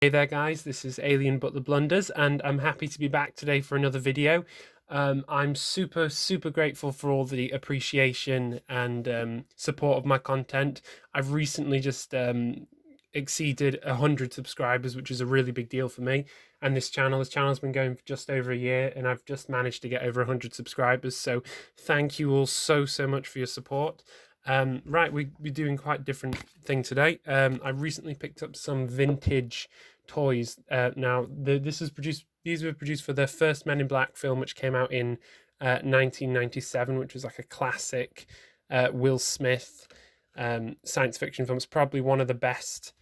Hey there guys, this is AlienButlerBlunders and I'm happy to be back today for another video. I'm super grateful for all the appreciation and support of my content. I've recently just exceeded 100 subscribers, which is a really big deal for me. And this channel's been going for just over a year and I've just managed to get over 100 subscribers. So thank you all so much for your support. Right, we're doing quite a different thing today. I recently picked up some vintage toys. These were produced for the first Men in Black film, which came out in 1997, which was like a classic Will Smith science fiction film. It's probably one of the best,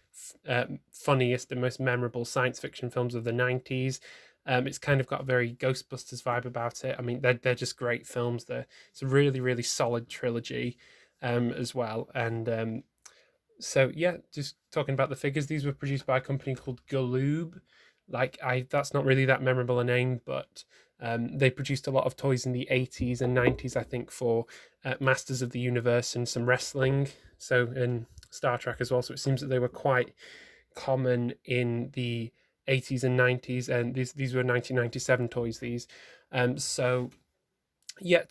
funniest, and most memorable science fiction films of the 90s. It's kind of got a very Ghostbusters vibe about it. I mean, they're just great films. It's a really solid trilogy as well. And so yeah, just talking about the figures. These were produced by a company called Galoob. That's not really that memorable a name, but they produced a lot of toys in the 80s and 90s, I think, for Masters of the Universe and some wrestling. So in Star Trek as well. So it seems that they were quite common in the 80s and 90s, and these were 1997 toys. So yeah,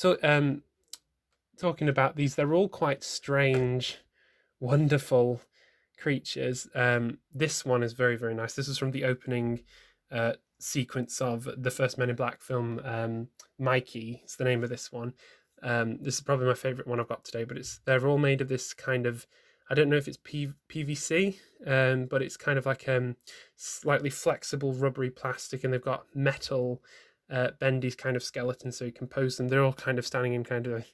talking about these, they're all quite strange, wonderful creatures. This one is very nice. This is from the opening sequence of the first Men in Black film. Mikey is the name of this one. This is probably my favorite one I've got today, but they're all made of this kind of, I don't know if it's PVC, but it's kind of like slightly flexible rubbery plastic, and they've got metal bendy kind of skeleton, so you can pose them. They're all kind of standing in kind of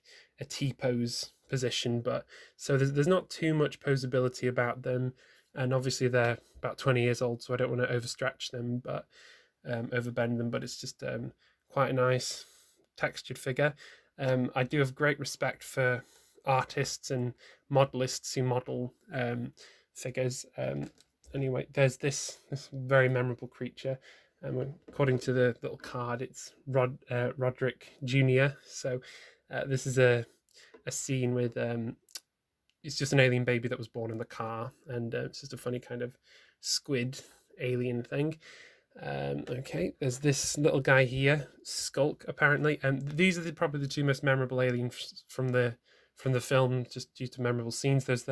a T-pose position, but so there's not too much posability about them, and obviously they're about 20 years old, so I don't want to overstretch them, but overbend them, but it's just quite a nice textured figure. I do have great respect for artists and modelists who model figures. Anyway, there's this very memorable creature. According to the little card, it's Roderick Jr. So this is a scene with it's just an alien baby that was born in the car, and it's just a funny kind of squid alien thing. Okay, there's this little guy here, Skulk, apparently, and these are probably the two most memorable aliens from the film, just due to memorable scenes. There's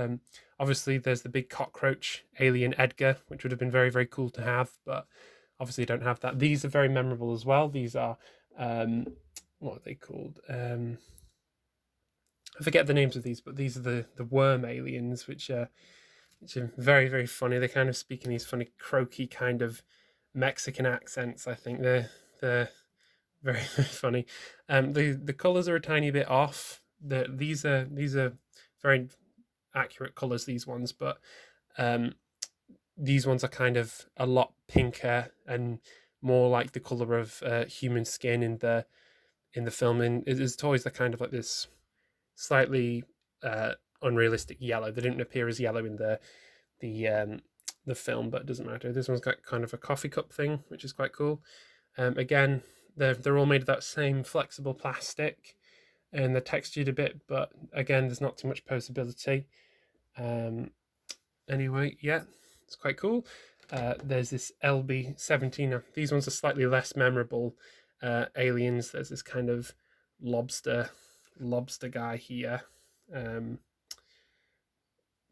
obviously there's the big cockroach alien Edgar, which would have been very cool to have, but obviously don't have that. These are very memorable as well. These are what are they called? I forget the names of these, but these are the worm aliens, which are very funny. They kind of speak in these funny croaky kind of Mexican accents. I think they're very funny. The colors are a tiny bit off. These are very accurate colors, these ones, but these ones are kind of a lot pinker and more like the color of human skin in the film. And his toys are kind of like this slightly unrealistic yellow. They didn't appear as yellow in the film, but it doesn't matter. This one's got kind of a coffee cup thing, which is quite cool. Again, they're all made of that same flexible plastic, and they're textured a bit, but again, there's not too much posability. Anyway, yeah, it's quite cool. There's this LB-17. These ones are slightly less memorable aliens. There's this kind of lobster guy here.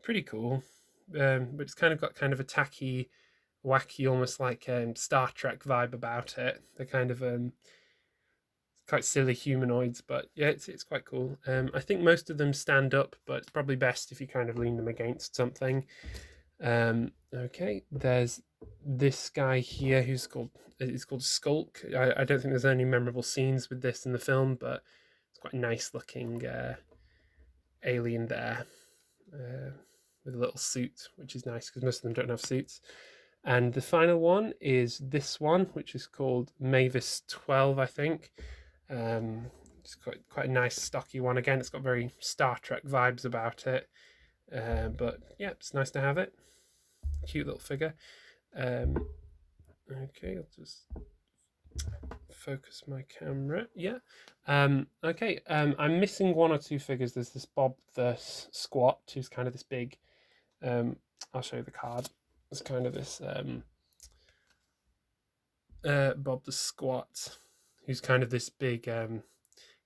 Pretty cool. But it's kind of got kind of a tacky, wacky, almost like Star Trek vibe about it. They're kind of quite silly humanoids, but yeah, it's quite cool. I think most of them stand up, but it's probably best if you kind of lean them against something. Okay, there's this guy here who's called Skulk. I don't think there's any memorable scenes with this in the film, but it's quite a nice looking alien there with a little suit, which is nice because most of them don't have suits. And the final one is this one, which is called Mavis 12, I think. It's quite a nice stocky one. Again, it's got very Star Trek vibes about it. But yeah, it's nice to have it. Cute little figure. Okay, I'll just focus my camera. Yeah. Okay. I'm missing one or two figures. There's this Bob the Squat, who's kind of this big. I'll show you the card. It's kind of this Bob the Squat, who's kind of this big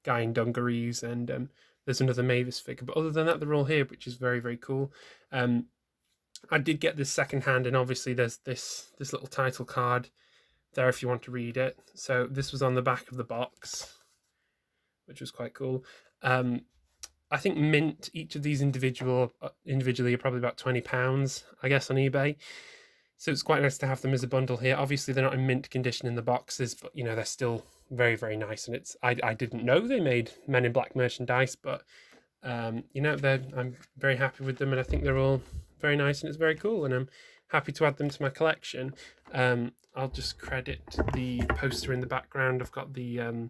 guy in dungarees, and there's another Mavis figure. But other than that, they're all here, which is very, very cool. I did get this secondhand, and obviously there's this little title card there if you want to read it. So this was on the back of the box, which was quite cool. I think mint each of these individually are probably about £20, I guess, on eBay. So it's quite nice to have them as a bundle here. Obviously, they're not in mint condition in the boxes, but you know they're still very, very nice. And it's I didn't know they made Men in Black merchandise, but you know I'm very happy with them, and I think they're all very nice, and it's very cool, and I'm happy to add them to my collection. I'll just credit the poster in the background. I've got the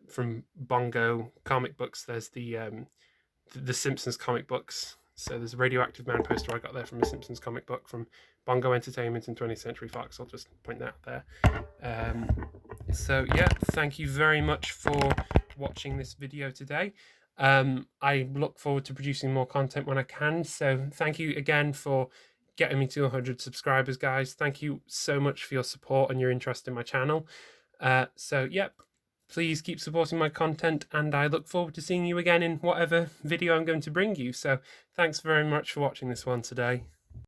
from Bongo comic books. There's the Simpsons comic books. So there's a Radioactive Man poster I got there from a Simpsons comic book from Bongo Entertainment and 20th Century Fox. I'll just point that out there. So yeah, thank you very much for watching this video today. I look forward to producing more content when I can. So thank you again for getting me to 100 subscribers, guys. Thank you so much for your support and your interest in my channel. So yep. Please keep supporting my content, and I look forward to seeing you again in whatever video I'm going to bring you. So thanks very much for watching this one today.